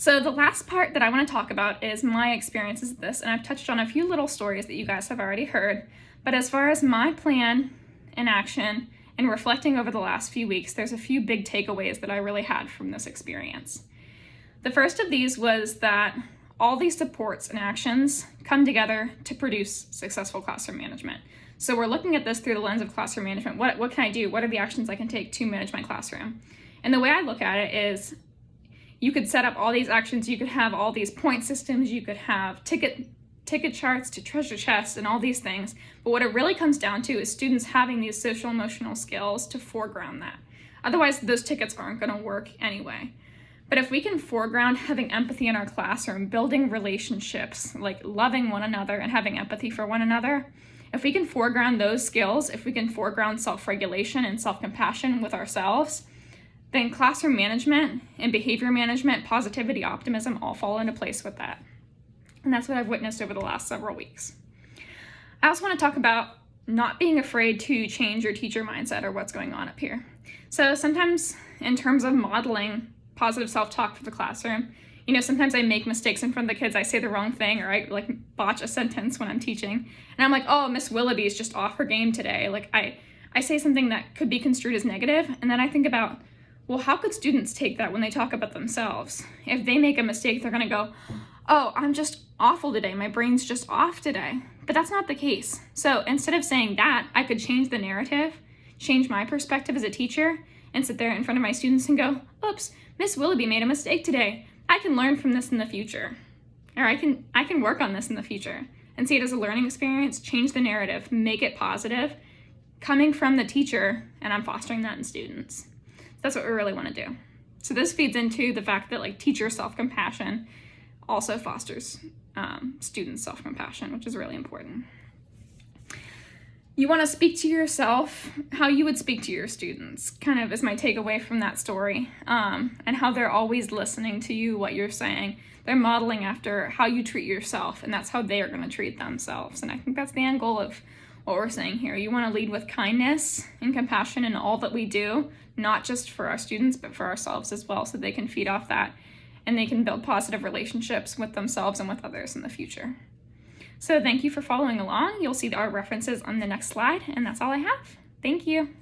So the last part that I want to talk about is my experiences with this, and I've touched on a few little stories that you guys have already heard, but as far as my plan and action and reflecting over the last few weeks, there's a few big takeaways that I really had from this experience. The first of these was that all these supports and actions come together to produce successful classroom management. So we're looking at this through the lens of classroom management. What can I do? What are the actions I can take to manage my classroom? And the way I look at it is you could set up all these actions, you could have all these point systems, you could have ticket charts to treasure chests and all these things. But what it really comes down to is students having these social emotional skills to foreground that. Otherwise, those tickets aren't going to work anyway. But if we can foreground having empathy in our classroom, building relationships, like loving one another and having empathy for one another, if we can foreground those skills, if we can foreground self-regulation and self-compassion with ourselves, then classroom management and behavior management, positivity, optimism all fall into place with that. And that's what I've witnessed over the last several weeks. I also want to talk about not being afraid to change your teacher mindset or what's going on up here. So sometimes in terms of modeling positive self-talk for the classroom, sometimes I make mistakes in front of the kids. I say the wrong thing or I botch a sentence when I'm teaching. And I'm like, oh, Miss Willoughby is just off her game today. I say something that could be construed as negative, and then I think about, well, how could students take that when they talk about themselves? If they make a mistake, they're gonna go, oh, I'm just awful today. My brain's just off today. But that's not the case. So instead of saying that, I could change the narrative, change my perspective as a teacher, and sit there in front of my students and go, oops, Miss Willoughby made a mistake today. I can learn from this in the future. Or I can work on this in the future. And see it as a learning experience, change the narrative, make it positive, coming from the teacher, and I'm fostering that in students. That's what we really want to do. So this feeds into the fact that teacher self-compassion also fosters student self-compassion, which is really important. You want to speak to yourself how you would speak to your students, kind of is my takeaway from that story, and how they're always listening to you, what you're saying. They're modeling after how you treat yourself, and that's how they are going to treat themselves. And I think that's the end goal of what we're saying here. You want to lead with kindness and compassion in all that we do, not just for our students, but for ourselves as well, so they can feed off that and they can build positive relationships with themselves and with others in the future. So thank you for following along. You'll see our references on the next slide, and that's all I have. Thank you.